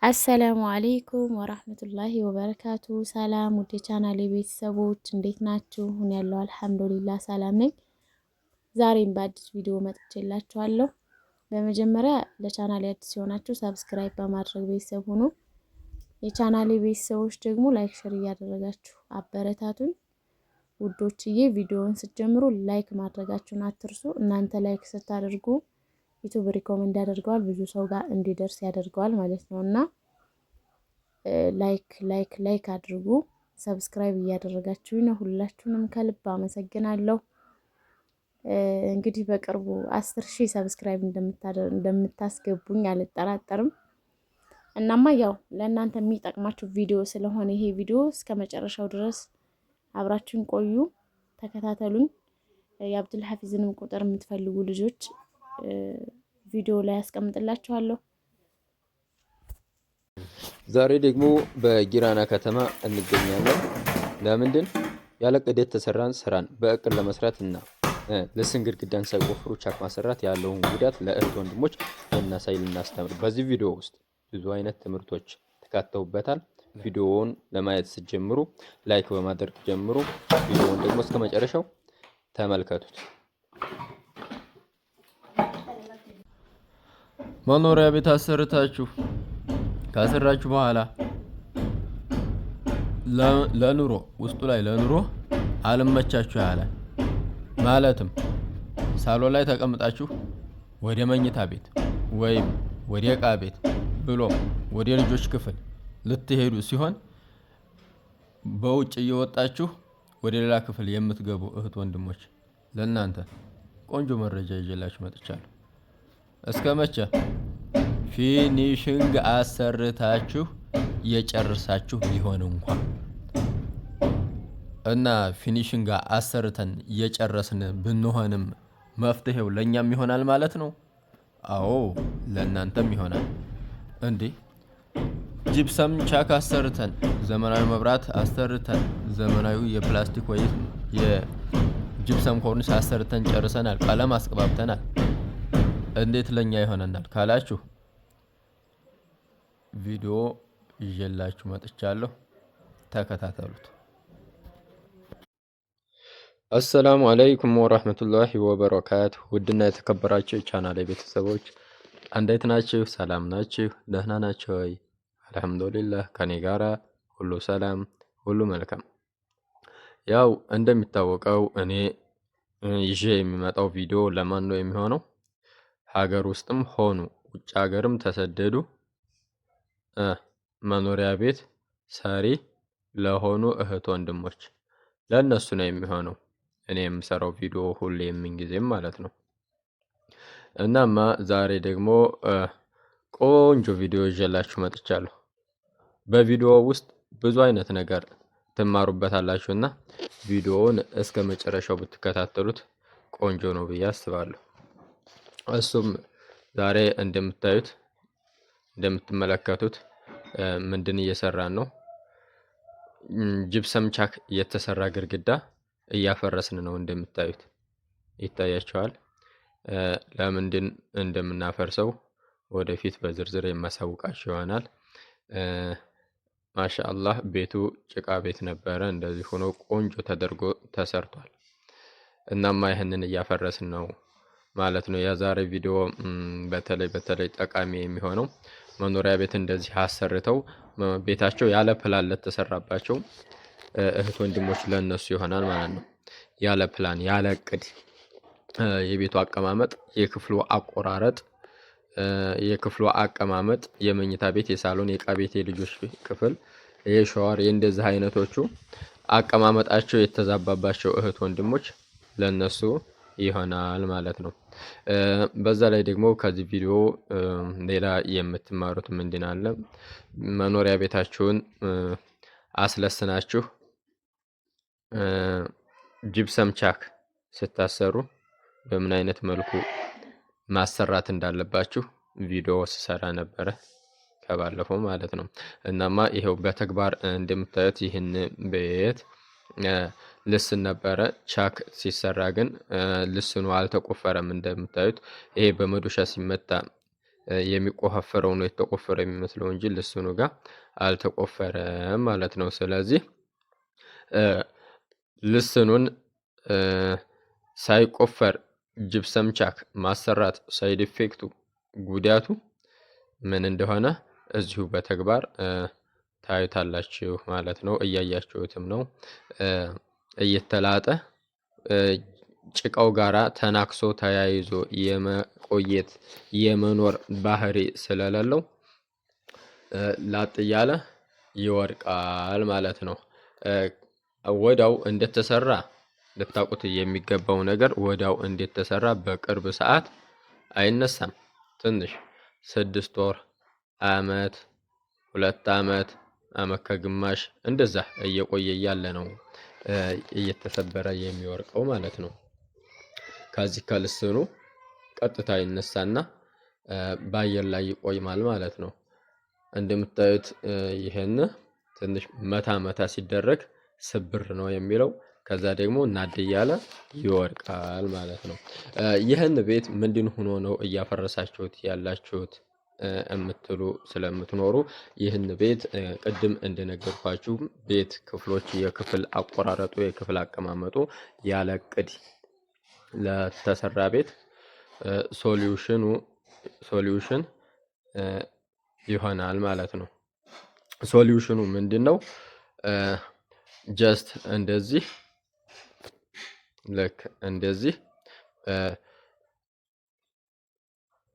አሰላሙ አለይኩም ወራህመቱላሂ ወበረካቱ። ሰላም ውድ ቻናሌ ቤተሰቦች እንዴት ናችሁ? ሁን ያለው አልሐምዱሊላህ ሰላም ነኝ። ዛሬም በአዲስ ቪዲዮ መጥቼላችኋለሁ። በመጀመሪያ ለቻናሌ አዲስ የሆናችሁ ሰብስክራይብ በማድረግ ቤተሰብ ሁኑ። የቻናሌ ቤተሰቦች ደግሞ ላይክ ሼር እያደረጋችሁ አበረታቱኝ ውዶችዬ። ቪዲዮውን ስትጀምሩ ላይክ ማድረጋችሁን አትርሱ። እናንተ ላይክ ስታደርጉ ዩቲዩብ ሪኮመንድ ያደርገዋል፣ ብዙ ሰው ጋር እንዲደርስ ያደርገዋል ማለት ነው። እና ላይክ አድርጉ። ሰብስክራይብ እያደረጋችሁኝ ነው። ሁላችሁንም ከልብ አመሰግናለሁ። እንግዲህ በቅርቡ 10,000 ሰብስክራይብ እንደምታስገቡኝ አልጠራጠርም። እናማ ያው ለእናንተ የሚጠቅማችሁ ቪዲዮ ስለሆነ ይሄ ቪዲዮ እስከ መጨረሻው ድረስ አብራችሁን ቆዩ፣ ተከታተሉኝ። የአብዱል ሐፊዝንም ቁጥር የምትፈልጉ ልጆች ቪዲዮ ላይ ያስቀምጥላችኋለሁ። ዛሬ ደግሞ በጊራና ከተማ እንገኛለን። ለምንድን ያለ ዕቅድ የተሰራን ስራን በእቅድ ለመስራት እና ልስን ግድግዳን ሳይቆፍሩ ቻክ ማሰራት ያለውን ጉዳት ለእህት ወንድሞች ልናሳይ ልናስተምር። በዚህ ቪዲዮ ውስጥ ብዙ አይነት ትምህርቶች ተካተውበታል። ቪዲዮውን ለማየት ስትጀምሩ ላይክ በማድረግ ጀምሩ። ቪዲዮውን ደግሞ እስከ መጨረሻው ተመልከቱት። መኖሪያ ቤት አሰርታችሁ ካሰራችሁ በኋላ ለኑሮ ውስጡ ላይ ለኑሮ አልመቻችሁ ያለ ማለትም ሳሎን ላይ ተቀምጣችሁ ወደ መኝታ ቤት ወይም ወደ ዕቃ ቤት ብሎ ወደ ልጆች ክፍል ልትሄዱ ሲሆን በውጭ እየወጣችሁ ወደ ሌላ ክፍል የምትገቡ እህት ወንድሞች ለእናንተ ቆንጆ መረጃ ይዤላችሁ መጥቻለሁ። እስከ መቼ ፊኒሽንግ አሰርታችሁ የጨርሳችሁ ቢሆን እንኳን እና ፊኒሽንግ አሰርተን የጨረስን ብንሆንም መፍትሄው ለኛም ይሆናል ማለት ነው። አዎ ለእናንተም ይሆናል። እንዴ ጂፕሰም ቻክ አሰርተን ዘመናዊ መብራት አሰርተን ዘመናዊ የፕላስቲክ ወይም የጂፕሰም ኮርኒስ አሰርተን ጨርሰናል፣ ቀለም አስቀባብተናል። እንዴት ለኛ ይሆነናል ካላችሁ ቪዲዮ ይዤላችሁ መጥቻለሁ፣ ተከታተሉት። አሰላሙ አለይኩም ወራህመቱላሂ ወበረካቱ። ውድና የተከበራችሁ የቻናሌ ቤተሰቦች እንዴት ናችሁ? ሰላም ናችሁ? ደህና ናችሁ ወይ? አልሐምዱሊላህ ከኔ ጋራ ሁሉ ሰላም፣ ሁሉ መልካም። ያው እንደሚታወቀው እኔ ይዤ የሚመጣው ቪዲዮ ለማን ነው የሚሆነው? ሀገር ውስጥም ሆኑ ውጭ ሀገርም ተሰደዱ መኖሪያ ቤት ሰሪ ለሆኑ እህት ወንድሞች ለነሱ ነው የሚሆነው እኔ የምሰራው ቪዲዮ ሁሌም ምንጊዜም ማለት ነው። እናማ ዛሬ ደግሞ ቆንጆ ቪዲዮ ይዤላችሁ መጥቻለሁ። በቪዲዮ ውስጥ ብዙ አይነት ነገር ትማሩበታላችሁና ቪዲዮውን እስከ መጨረሻው ብትከታተሉት ቆንጆ ነው ብዬ አስባለሁ። እሱም ዛሬ እንደምትመለከቱት ምንድን እየሰራን ነው? ጂፕሰም ቻክ የተሰራ ግድግዳ እያፈረስን ነው። እንደምታዩት ይታያቸዋል። ለምንድን እንደምናፈርሰው ወደፊት በዝርዝር የማሳውቃችሁ ይሆናል። ማሻአላህ ቤቱ ጭቃ ቤት ነበረ፣ እንደዚህ ሆኖ ቆንጆ ተደርጎ ተሰርቷል። እናማ ይህንን እያፈረስን ነው ማለት ነው። የዛሬ ቪዲዮ በተለይ ጠቃሚ የሚሆነው መኖሪያ ቤት እንደዚህ አሰርተው ቤታቸው ያለ ፕላን ለተሰራባቸው እህት ወንድሞች ለነሱ ይሆናል ማለት ነው። ያለ ፕላን ያለ እቅድ የቤቱ አቀማመጥ፣ የክፍሉ አቆራረጥ፣ የክፍሉ አቀማመጥ፣ የመኝታ ቤት፣ የሳሎን፣ የዕቃ ቤት፣ የልጆች ክፍል፣ የሻወር የእንደዚህ አይነቶቹ አቀማመጣቸው የተዛባባቸው እህት ወንድሞች ለነሱ ይሆናል ማለት ነው። በዛ ላይ ደግሞ ከዚህ ቪዲዮ ሌላ የምትማሩት ምንድን አለ? መኖሪያ ቤታችሁን አስለስናችሁ ጂፕሰም ቻክ ስታሰሩ በምን አይነት መልኩ ማሰራት እንዳለባችሁ ቪዲዮ ስሰራ ነበረ ከባለፈው ማለት ነው። እናማ ይሄው በተግባር እንደምታዩት ይህን ቤት ልስን ነበረ። ቻክ ሲሰራ ግን ልስኑ አልተቆፈረም። እንደምታዩት ይሄ በመዶሻ ሲመታ የሚቆፈረው ነው የተቆፈረ የሚመስለው እንጂ ልስኑ ጋር አልተቆፈረም ማለት ነው። ስለዚህ ልስኑን ሳይቆፈር ጅብሰም ቻክ ማሰራት ሳይድ ኢፌክቱ ጉዳቱ ምን እንደሆነ እዚሁ በተግባር ታዩታላችሁ ማለት ነው። እያያችሁትም ነው። እየተላጠ ጭቃው ጋራ ተናክሶ ተያይዞ የመቆየት የመኖር ባህሪ ስለሌለው ላጥ እያለ ይወድቃል ማለት ነው። ወዳው እንደተሰራ ልታውቁት የሚገባው ነገር ወዳው እንደተሰራ በቅርብ ሰዓት አይነሳም። ትንሽ 6 ወር፣ አመት፣ 2 አመት፣ አመት ከግማሽ እንደዛ እየቆየ ያለ ነው እየተሰበረ የሚወርቀው ማለት ነው። ከዚህ ከልስኑ ቀጥታ ይነሳና በአየር ላይ ይቆይማል ማለት ነው። እንደምታዩት ይሄን ትንሽ መታ መታ ሲደረግ ስብር ነው የሚለው። ከዛ ደግሞ ናድ እያለ ይወርቃል ማለት ነው። ይህን ቤት ምንድን ሆኖ ነው እያፈረሳችሁት ያላችሁት የምትሉ ስለምትኖሩ ይህን ቤት ቅድም እንደነገርኳችሁ ቤት ክፍሎች የክፍል አቆራረጡ የክፍል አቀማመጡ ያለ እቅድ ለተሰራ ቤት ሶሉሽን ይሆናል ማለት ነው። ሶሉሽኑ ምንድነው? ጀስት እንደዚህ ልክ እንደዚህ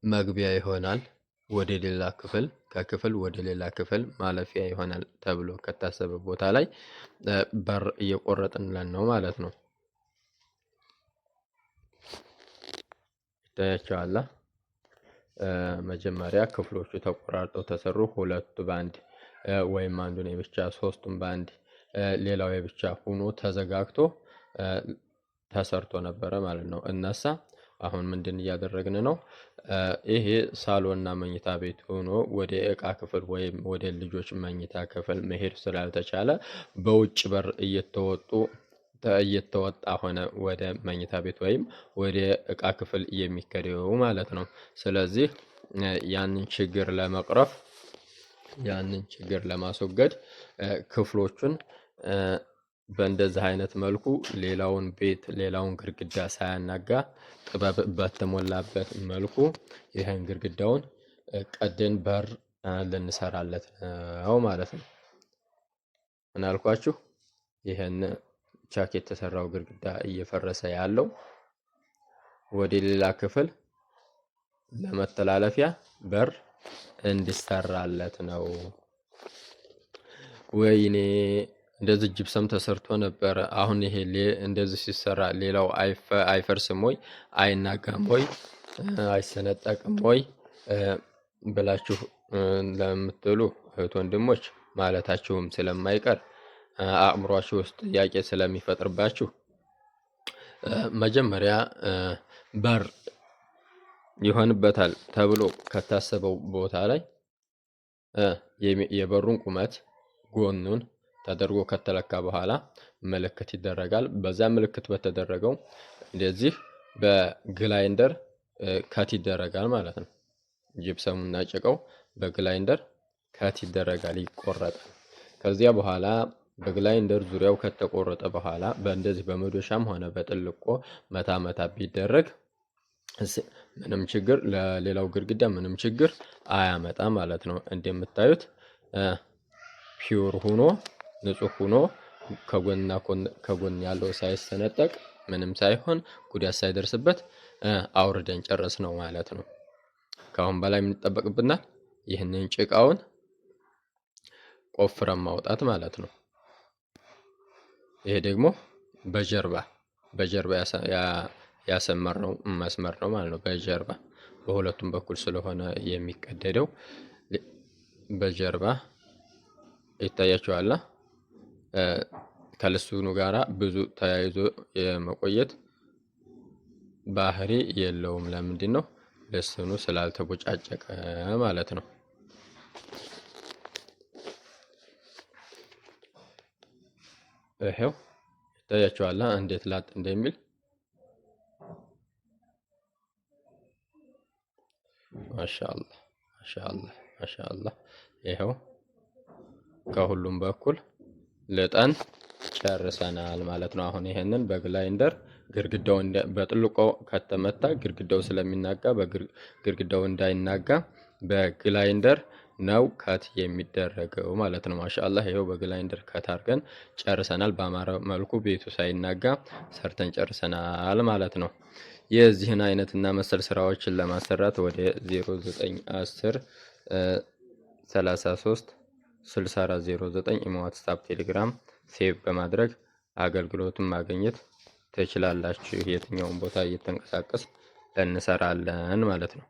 መግቢያ ይሆናል ወደ ሌላ ክፍል ከክፍል ወደ ሌላ ክፍል ማለፊያ ይሆናል ተብሎ ከታሰበ ቦታ ላይ በር እየቆረጥንለን ነው ማለት ነው። ይታያችኋል። መጀመሪያ ክፍሎቹ ተቆራርጠው ተሰሩ። ሁለቱ ባንድ ወይም አንዱን የብቻ ሶስቱን ባንድ ሌላው የብቻ ሆኖ ተዘጋግቶ ተሰርቶ ነበረ ማለት ነው። እነሳ አሁን ምንድን እያደረግን ነው? ይሄ ሳሎንና መኝታ ቤት ሆኖ ወደ እቃ ክፍል ወይም ወደ ልጆች መኝታ ክፍል መሄድ ስላልተቻለ በውጭ በር እየተወጣ ሆነ ወደ መኝታ ቤት ወይም ወደ እቃ ክፍል የሚከደው ማለት ነው። ስለዚህ ያንን ችግር ለመቅረፍ ያንን ችግር ለማስወገድ ክፍሎቹን በእንደዚህ አይነት መልኩ ሌላውን ቤት ሌላውን ግድግዳ ሳያናጋ ጥበብ በተሞላበት መልኩ ይሄን ግድግዳውን ቀደን በር ልንሰራለት ነው ማለት ነው። ምን አልኳችሁ? ይሄን ቻክ የተሰራው ግድግዳ እየፈረሰ ያለው ወደ ሌላ ክፍል ለመተላለፊያ በር እንዲሰራለት ነው። ወይኔ እንደዚህ ጅብሰም ተሰርቶ ነበር። አሁን ይሄ እንደዚህ ሲሰራ ሌላው አይፈርስም ወይ አይናጋም ወይ አይሰነጠቅም ወይ ብላችሁ ለምትሉ እህት ወንድሞች ማለታችሁም ስለማይቀር አእምሯችሁ ውስጥ ጥያቄ ስለሚፈጥርባችሁ መጀመሪያ በር ይሆንበታል ተብሎ ከታሰበው ቦታ ላይ የበሩን ቁመት ጎኑን ተደርጎ ከተለካ በኋላ ምልክት ይደረጋል። በዛ ምልክት በተደረገው እንደዚህ በግላይንደር ከት ይደረጋል ማለት ነው። ጂፕሰሙና ጭቃው በግላይንደር ከት ይደረጋል፣ ይቆረጣል። ከዚያ በኋላ በግላይንደር ዙሪያው ከተቆረጠ በኋላ በእንደዚህ በመዶሻም ሆነ በጥልቆ መታ መታ ቢደረግ ምንም ችግር ለሌላው ግድግዳ ምንም ችግር አያመጣ ማለት ነው። እንደምታዩት ፒውር ሆኖ ንጹህ ሆኖ ከጎንና ከጎን ያለው ሳይሰነጠቅ ምንም ሳይሆን ጉዳት ሳይደርስበት አውርደን ጨረስ ነው ማለት ነው። ከአሁን በላይ ምን ይጠበቅብናል? ይህንን ጭቃውን ቆፍረን ማውጣት ማለት ነው። ይሄ ደግሞ በጀርባ ያሰመርነው መስመር ነው ማለት ነው። በጀርባ በሁለቱም በኩል ስለሆነ የሚቀደደው በጀርባ ይታያችኋል። ከልስኑ ጋራ ብዙ ተያይዞ የመቆየት ባህሪ የለውም። ለምንድን ነው? ልስኑ ስላልተቦጫጨቀ ማለት ነው። ይሄው ይታያችኋል እንዴት ላጥ እንደሚል ማሻአላህ። ማሻአላህ ይኸው ከሁሉም በኩል ልጠን ጨርሰናል ማለት ነው። አሁን ይሄንን በግላይንደር ግድግዳው በጥልቆ ከተመታ ግድግዳው ስለሚናጋ ግድግዳው እንዳይናጋ በግላይንደር ነው ከት የሚደረገው ማለት ነው። ማሻአላህ ይሄው በግላይንደር ከት አድርገን ጨርሰናል። በአማረ መልኩ ቤቱ ሳይናጋ ሰርተን ጨርሰናል ማለት ነው። የዚህን አይነትና መሰል ስራዎችን ለማሰራት ወደ 0910 33 6409 ኢሞ፣ ዋትስአፕ፣ ቴሌግራም ሴቭ በማድረግ አገልግሎቱን ማግኘት ትችላላችሁ። የትኛውን ቦታ እየተንቀሳቀስ እንሰራለን ማለት ነው።